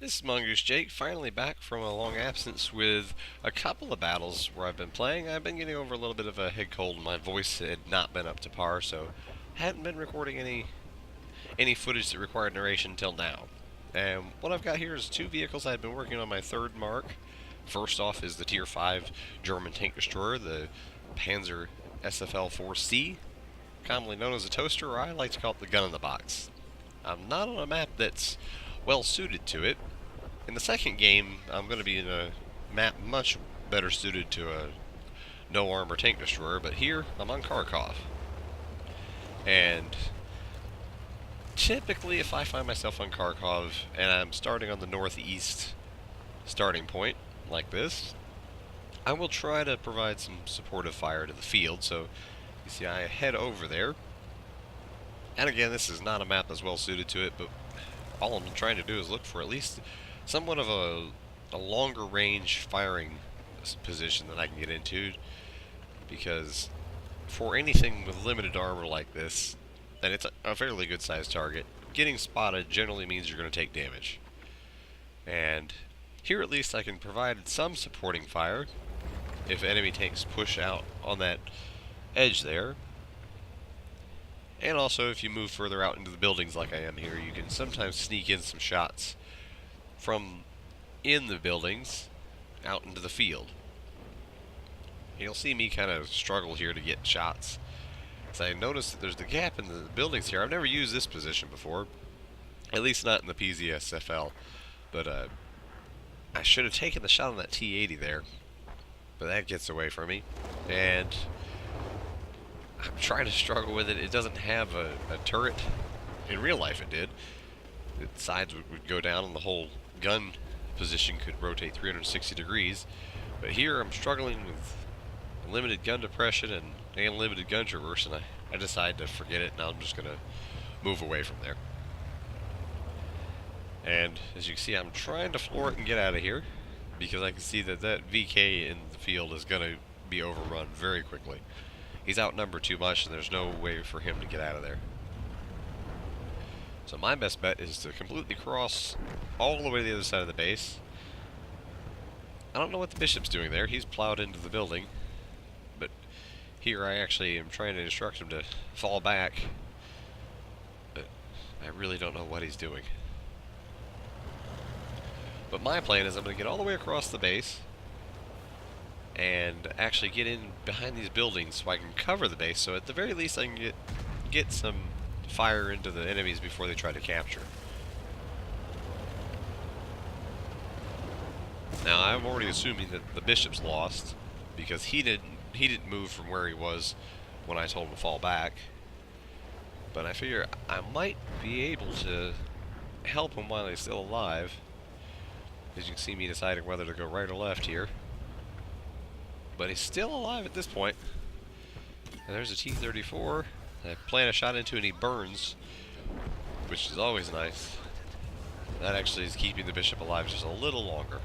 This is Mongoose Jake, finally back from a long absence with a couple of battles where I've been playing. I've been getting over a little bit of a head cold and my voice had not been up to par, so I hadn't been recording any footage that required narration until now. And what I've got here is two vehicles I've been working on my third mark. First off is the Tier 5 German tank destroyer, the Panzer Sfl IVc, commonly known as a toaster, or I like to call it the gun in the box. I'm not on a map that's well suited to it. In the second game, I'm going to be in a map much better suited to a no armor tank destroyer, but here I'm on Kharkov. And typically, if I find myself on Kharkov and I'm starting on the northeast starting point, like this, I will try to provide some supportive fire to the field. So, you see, I head over there. And again, this is not a map that's well suited to it, but all I'm trying to do is look for at least somewhat of a longer range firing position that I can get into, because for anything with limited armor like this, and it's a fairly good sized target, getting spotted generally means you're going to take damage. And here at least I can provide some supporting fire if enemy tanks push out on that edge there. And also, if you move further out into the buildings like I am here, you can sometimes sneak in some shots from in the buildings out into the field. You'll see me kind of struggle here to get shots, because I noticed that there's the gap in the buildings here. I've never used this position before, at least not in the PZSFL, but I should have taken the shot on that T-80 there, but that gets away from me, and I'm trying to struggle with it. It doesn't have a turret. In real life it did. The sides would go down and the whole gun position could rotate 360 degrees. But here I'm struggling with limited gun depression and limited gun traverse, and I decided to forget it, and I'm just going to move away from there. And as you can see, I'm trying to floor it and get out of here, because I can see that VK in the field is going to be overrun very quickly. He's outnumbered too much, and there's no way for him to get out of there. So my best bet is to completely cross all the way to the other side of the base. I don't know what the bishop's doing there. He's plowed into the building. But here I actually am trying to instruct him to fall back. But I really don't know what he's doing. But my plan is I'm going to get all the way across the base and actually get in behind these buildings so I can cover the base, so at the very least I can get some fire into the enemies before they try to capture. Now I'm already assuming that the bishop's lost, because he didn't move from where he was when I told him to fall back. But I figure I might be able to help him while he's still alive. As you can see me deciding whether to go right or left here. But he's still alive at this point. And there's a T-34. I plant a shot into and he burns, which is always nice. That actually is keeping the bishop alive just a little longer.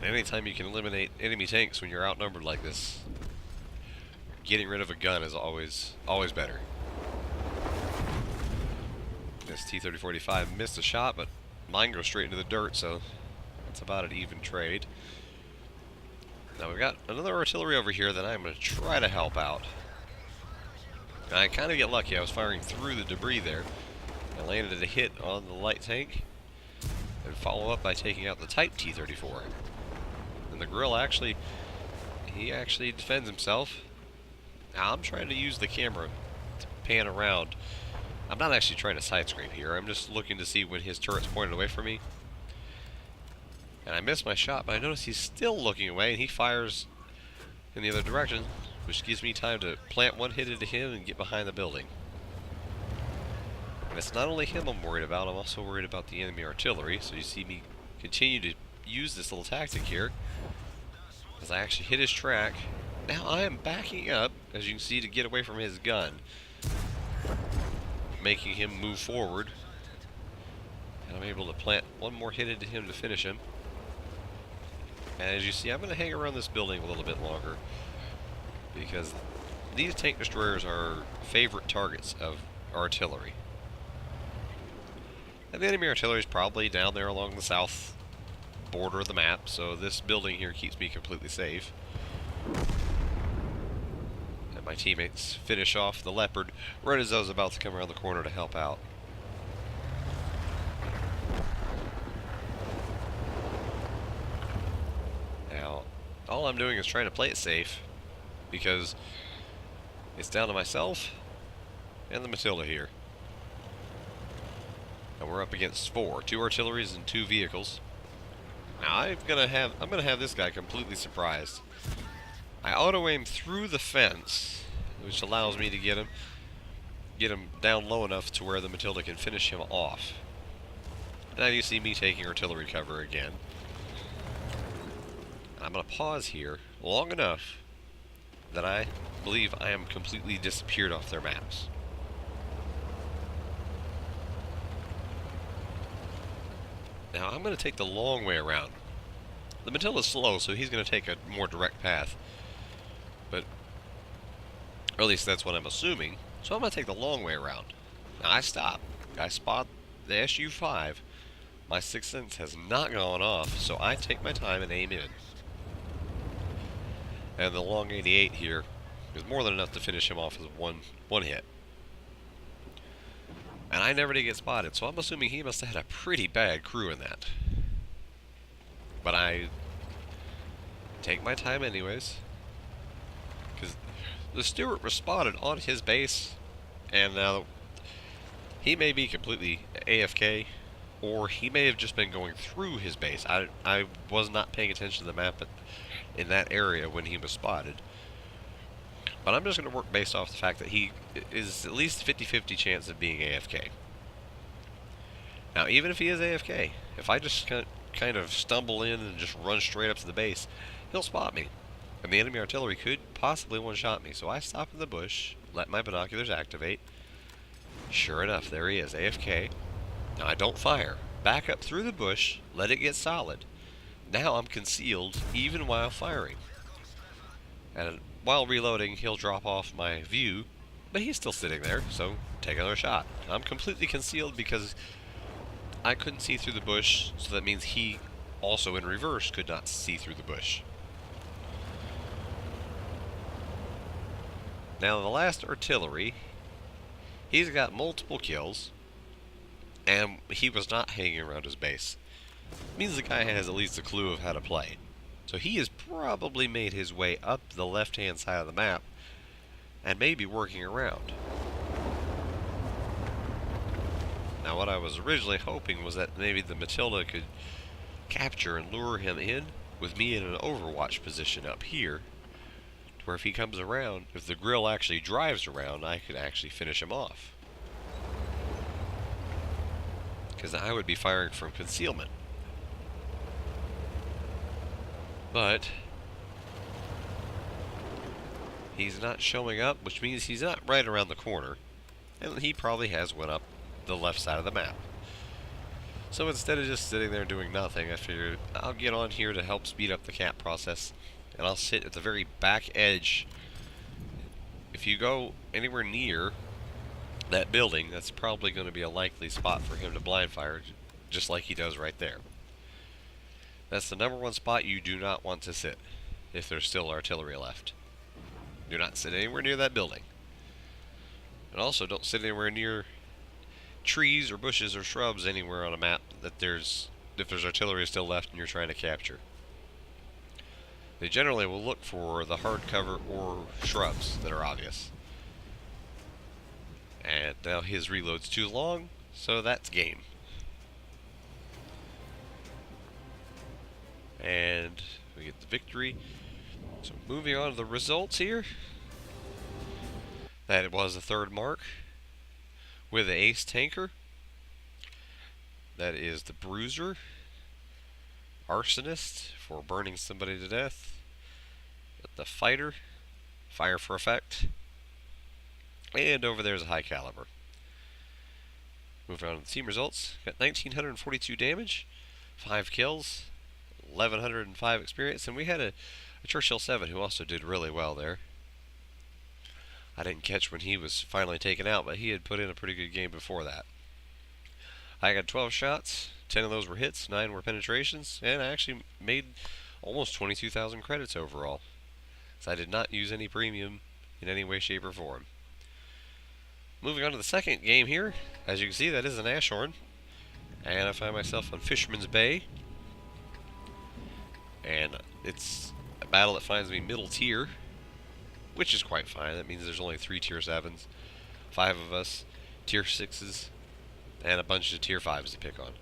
Anytime you can eliminate enemy tanks when you're outnumbered like this, getting rid of a gun is always better. This T-3045 missed a shot, but mine goes straight into the dirt, so it's about an even trade. Now we've got another artillery over here that I'm going to try to help out. And I kind of get lucky. I was firing through the debris there. I landed a hit on the light tank, and follow up by taking out the Type T-34. And the grill actually defends himself. Now I'm trying to use the camera to pan around. I'm not actually trying to side screen here. I'm just looking to see when his turret's pointed away from me. And I missed my shot, but I notice he's still looking away, and he fires in the other direction, which gives me time to plant one hit into him and get behind the building. And it's not only him I'm worried about, I'm also worried about the enemy artillery. So you see me continue to use this little tactic here, as I actually hit his track. Now I am backing up, as you can see, to get away from his gun, making him move forward. And I'm able to plant one more hit into him to finish him. And as you see, I'm going to hang around this building a little bit longer, because these tank destroyers are favorite targets of artillery. And the enemy artillery is probably down there along the south border of the map, so this building here keeps me completely safe. And my teammates finish off the Leopard right as I was about to come around the corner to help out. Now, all I'm doing is trying to play it safe, because it's down to myself and the Matilda here. And we're up against 2 artilleries and 2 vehicles. Now I'm gonna have this guy completely surprised. I auto aim through the fence, which allows me to get him down low enough to where the Matilda can finish him off. Now you see me taking artillery cover again. I'm gonna pause here long enough that I believe I am completely disappeared off their maps. Now I'm going to take the long way around. The Matilda's slow, so he's going to take a more direct path. But, or at least that's what I'm assuming. So I'm going to take the long way around. Now I stop. I spot the SU-5. My sixth sense has not gone off, so I take my time and aim in. And the long 88 here is more than enough to finish him off with one hit. And I never did get spotted, so I'm assuming he must have had a pretty bad crew in that. But I take my time anyways, because the Stewart was spotted on his base, and now he may be completely AFK, or he may have just been going through his base. I was not paying attention to the map in that area when he was spotted. But I'm just going to work based off the fact that he is at least 50-50 chance of being AFK. Now, even if he is AFK, if I just kind of stumble in and just run straight up to the base, he'll spot me. And the enemy artillery could possibly one-shot me. So I stop in the bush, let my binoculars activate. Sure enough, there he is, AFK. Now I don't fire. Back up through the bush, let it get solid. Now I'm concealed even while firing. And while reloading, he'll drop off my view, but he's still sitting there, so take another shot. I'm completely concealed because I couldn't see through the bush, so that means he also in reverse could not see through the bush. Now the last artillery, he's got multiple kills, and he was not hanging around his base. It means the guy has at least a clue of how to play. So he has probably made his way up the left-hand side of the map and may be working around. Now what I was originally hoping was that maybe the Matilda could capture and lure him in with me in an overwatch position up here, to where if he comes around, if the grill actually drives around, I could actually finish him off. Because I would be firing from concealment. But he's not showing up, which means he's not right around the corner, and he probably has went up the left side of the map. So instead of just sitting there doing nothing, I figured I'll get on here to help speed up the cap process, and I'll sit at the very back edge. If you go anywhere near that building, that's probably going to be a likely spot for him to blind fire, just like he does right there. That's the #1 spot you do not want to sit if there's still artillery left. Do not sit anywhere near that building. And also don't sit anywhere near trees or bushes or shrubs anywhere on a map that if there's artillery still left and you're trying to capture. They generally will look for the hard cover or shrubs that are obvious. And now his reload's too long, so that's game. And we get the victory. So moving on to the results here. That was the 3rd mark with the ace tanker. That is the bruiser. Arsonist for burning somebody to death. The fighter, fire for effect. And over there's a high caliber. Moving on to the team results. Got 1,942 damage, 5 kills, 1,105 experience, and we had a Churchill 7 who also did really well there. I didn't catch when he was finally taken out, but he had put in a pretty good game before that. I got 12 shots, 10 of those were hits, 9 were penetrations, and I actually made almost 22,000 credits overall. So I did not use any premium in any way, shape, or form. Moving on to the second game here. As you can see, that is an Nashorn. And I find myself on Fisherman's Bay. And it's a battle that finds me middle tier, which is quite fine. That means there's only 3 tier 7s, 5 of us, tier 6s, and a bunch of tier 5s to pick on.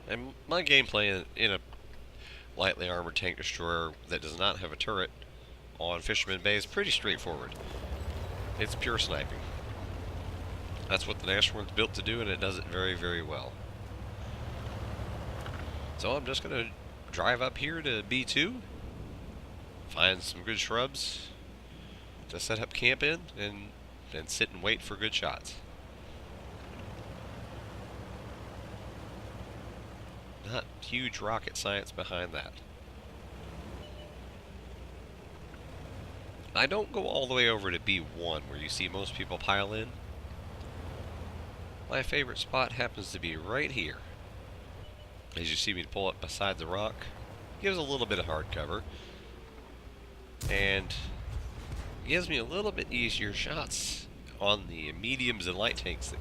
And my gameplay in a lightly armored tank destroyer that does not have a turret on Fisherman Bay is pretty straightforward. It's pure sniping. That's what the Nashorn's built to do, and it does it very, very well. So I'm just going to drive up here to B2, find some good shrubs to set up camp in, and sit and wait for good shots. Not huge rocket science behind that. I don't go all the way over to B1 where you see most people pile in. My favorite spot happens to be right here. As you see me pull up beside the rock, gives a little bit of hard cover, and gives me a little bit easier shots on the mediums and light tanks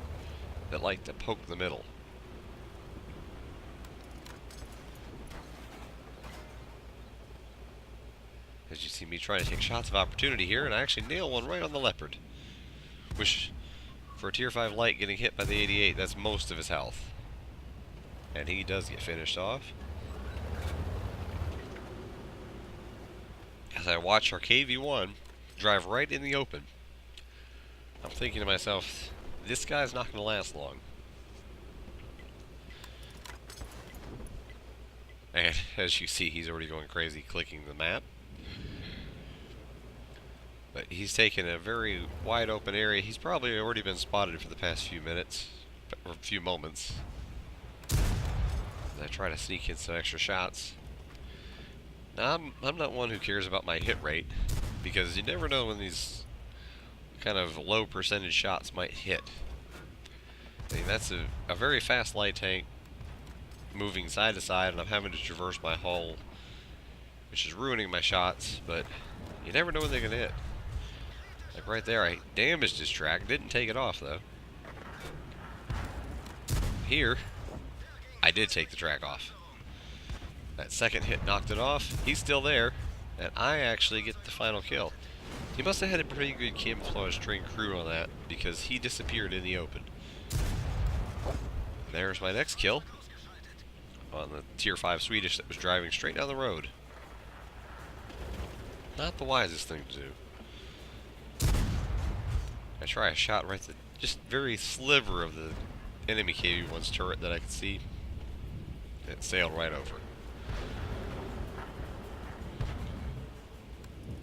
that like to poke the middle. As you see me trying to take shots of opportunity here, and I actually nail one right on the leopard. Which, for a tier 5 light getting hit by the 88, that's most of his health. And he does get finished off. As I watch our KV-1 drive right in the open, I'm thinking to myself, this guy's not going to last long. And as you see, he's already going crazy clicking the map. But he's taken a very wide open area. He's probably already been spotted for the past few minutes, or few moments. As I try to sneak in some extra shots. Now, I'm not one who cares about my hit rate, because you never know when these kind of low percentage shots might hit. I mean, that's a very fast light tank moving side to side, and I'm having to traverse my hull, which is ruining my shots, but you never know when they're going to hit. Like right there, I damaged his track, didn't take it off though. Here, I did take the track off. That second hit knocked it off, he's still there, and I actually get the final kill. He must have had a pretty good camouflage trained crew on that, because he disappeared in the open. There's my next kill, on the tier 5 Swedish that was driving straight down the road. Not the wisest thing to do. I try a shot right to just very sliver of the enemy KV-1's turret that I could see. It sailed right over.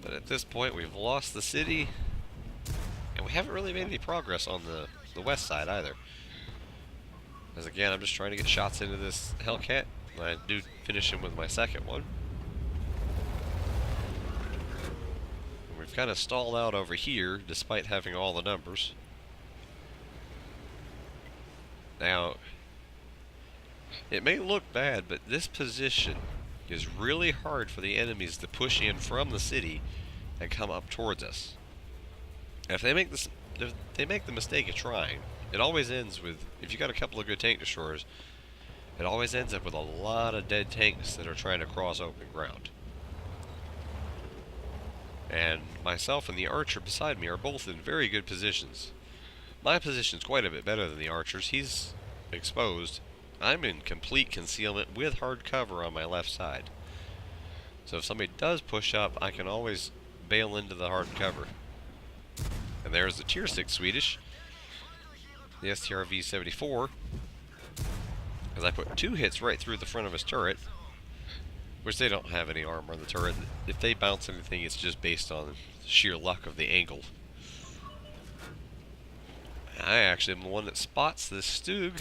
But at this point, we've lost the city, and we haven't really made any progress on the west side either. As again, I'm just trying to get shots into this Hellcat, and I do finish him with my second one. We've kind of stalled out over here, despite having all the numbers. Now, it may look bad, but this position is really hard for the enemies to push in from the city and come up towards us. And if they make the mistake of trying, it always ends with, if you got a couple of good tank destroyers, it always ends up with a lot of dead tanks that are trying to cross open ground. And myself and the archer beside me are both in very good positions. My position's quite a bit better than the archer's. He's exposed. I'm in complete concealment with hard cover on my left side. So if somebody does push up, I can always bail into the hard cover. And there's the tier 6 Swedish, the Sfl IVc, as I put 2 hits right through the front of his turret, which they don't have any armor on the turret. If they bounce anything, it's just based on sheer luck of the angle. I actually am the one that spots this Stug.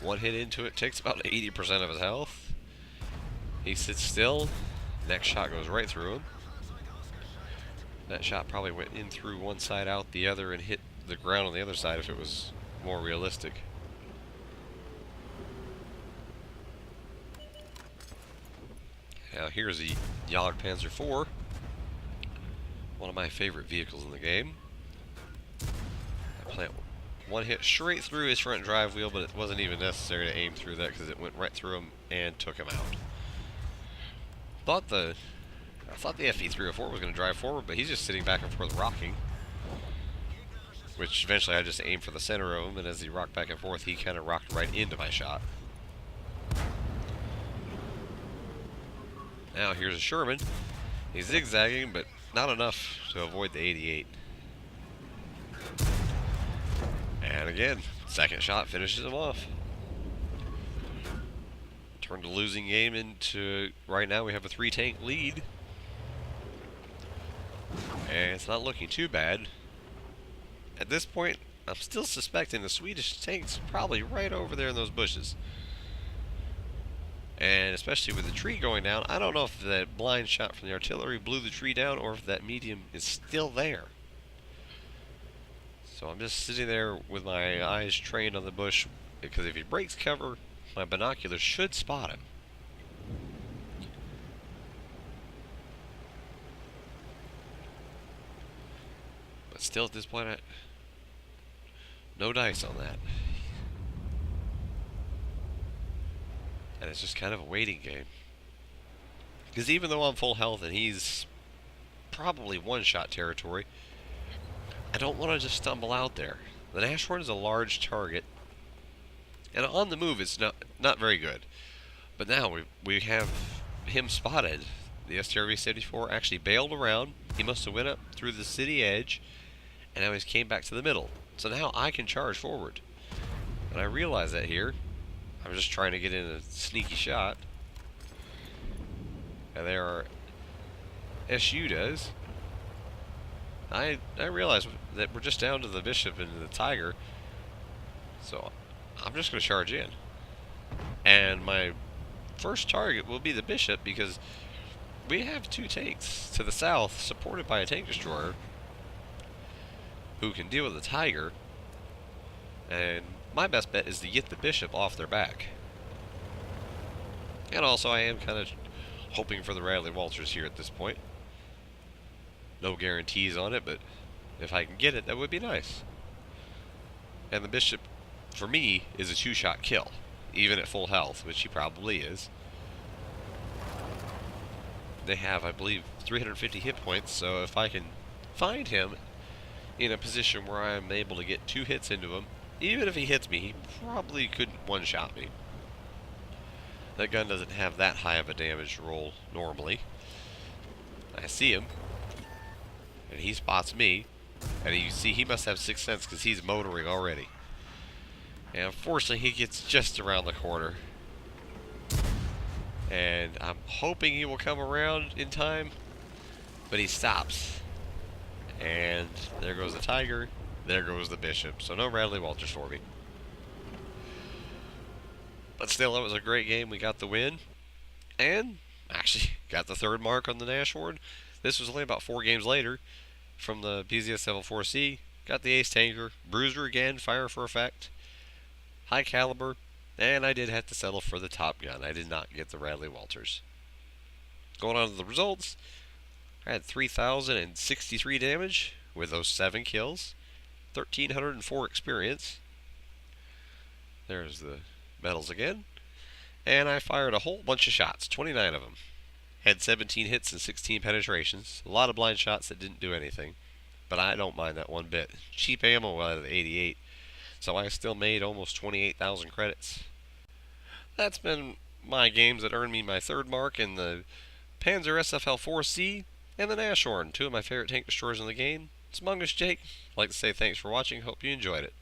One hit into it takes about 80% of his health. He sits still. Next shot goes right through him. That shot probably went in through one side, out the other, and hit the ground on the other side if it was more realistic. Now here's the Jagdpanzer IV, one of my favorite vehicles in the game. I plant one hit straight through his front drive wheel, but it wasn't even necessary to aim through that because it went right through him and took him out. I thought the Fe 304 was going to drive forward, but he's just sitting back and forth rocking. Which eventually I just aimed for the center of him, and as he rocked back and forth, he kind of rocked right into my shot. Now here's a Sherman. He's zigzagging, but not enough to avoid the 88. And again, second shot finishes him off. Turned a losing game into, right now we have a 3-tank lead. And it's not looking too bad. At this point, I'm still suspecting the Swedish tank's probably right over there in those bushes. And especially with the tree going down, I don't know if that blind shot from the artillery blew the tree down or if that medium is still there. So I'm just sitting there with my eyes trained on the bush, because if he breaks cover, my binoculars should spot him. But still at this point, no dice on that. And it's just kind of a waiting game. Because even though I'm full health and he's probably one-shot territory, I don't want to just stumble out there. The Nashorn is a large target, and on the move it's not very good. But now we have him spotted. The STRV-74 actually bailed around. He must have went up through the city edge, and now he's came back to the middle. So now I can charge forward. And I realize that here. I'm just trying to get in a sneaky shot. And there are SU does. I realize that we're just down to the Bishop and the Tiger. So I'm just going to charge in. And my first target will be the Bishop, because we have two tanks to the south supported by a tank destroyer who can deal with the Tiger. And my best bet is to get the Bishop off their back. And also I am kind of hoping for the Radley Walters here at this point. No guarantees on it, but if I can get it, that would be nice. And the Bishop, for me, is a 2-shot kill, even at full health, which he probably is. They have, I believe, 350 hit points, so if I can find him in a position where I'm able to get 2 hits into him, even if he hits me, he probably couldn't one-shot me. That gun doesn't have that high of a damage roll normally. I see him, and he spots me, and you see he must have 6th sense because he's motoring already. And unfortunately he gets just around the corner. And I'm hoping he will come around in time, but he stops. And there goes the Tiger, there goes the Bishop. So no Radley Walters for me. But still, that was a great game. We got the win. And actually got the 3rd mark on the Nashorn. This was only about 4 games later from the PZS Sfl IVc. Got the Ace Tanker, Bruiser again, fire for effect, high caliber, and I did have to settle for the Top Gun. I did not get the Radley Walters. Going on to the results, I had 3,063 damage with those 7 kills, 1,304 experience. There's the medals again. And I fired a whole bunch of shots, 29 of them. Had 17 hits and 16 penetrations. A lot of blind shots that didn't do anything. But I don't mind that one bit. Cheap ammo out of the 88. So I still made almost 28,000 credits. That's been my games that earned me my 3rd mark in the Panzer Sfl IVc and the Nashorn, 2 of my favorite tank destroyers in the game. It's Mungus Jake. I'd like to say thanks for watching. Hope you enjoyed it.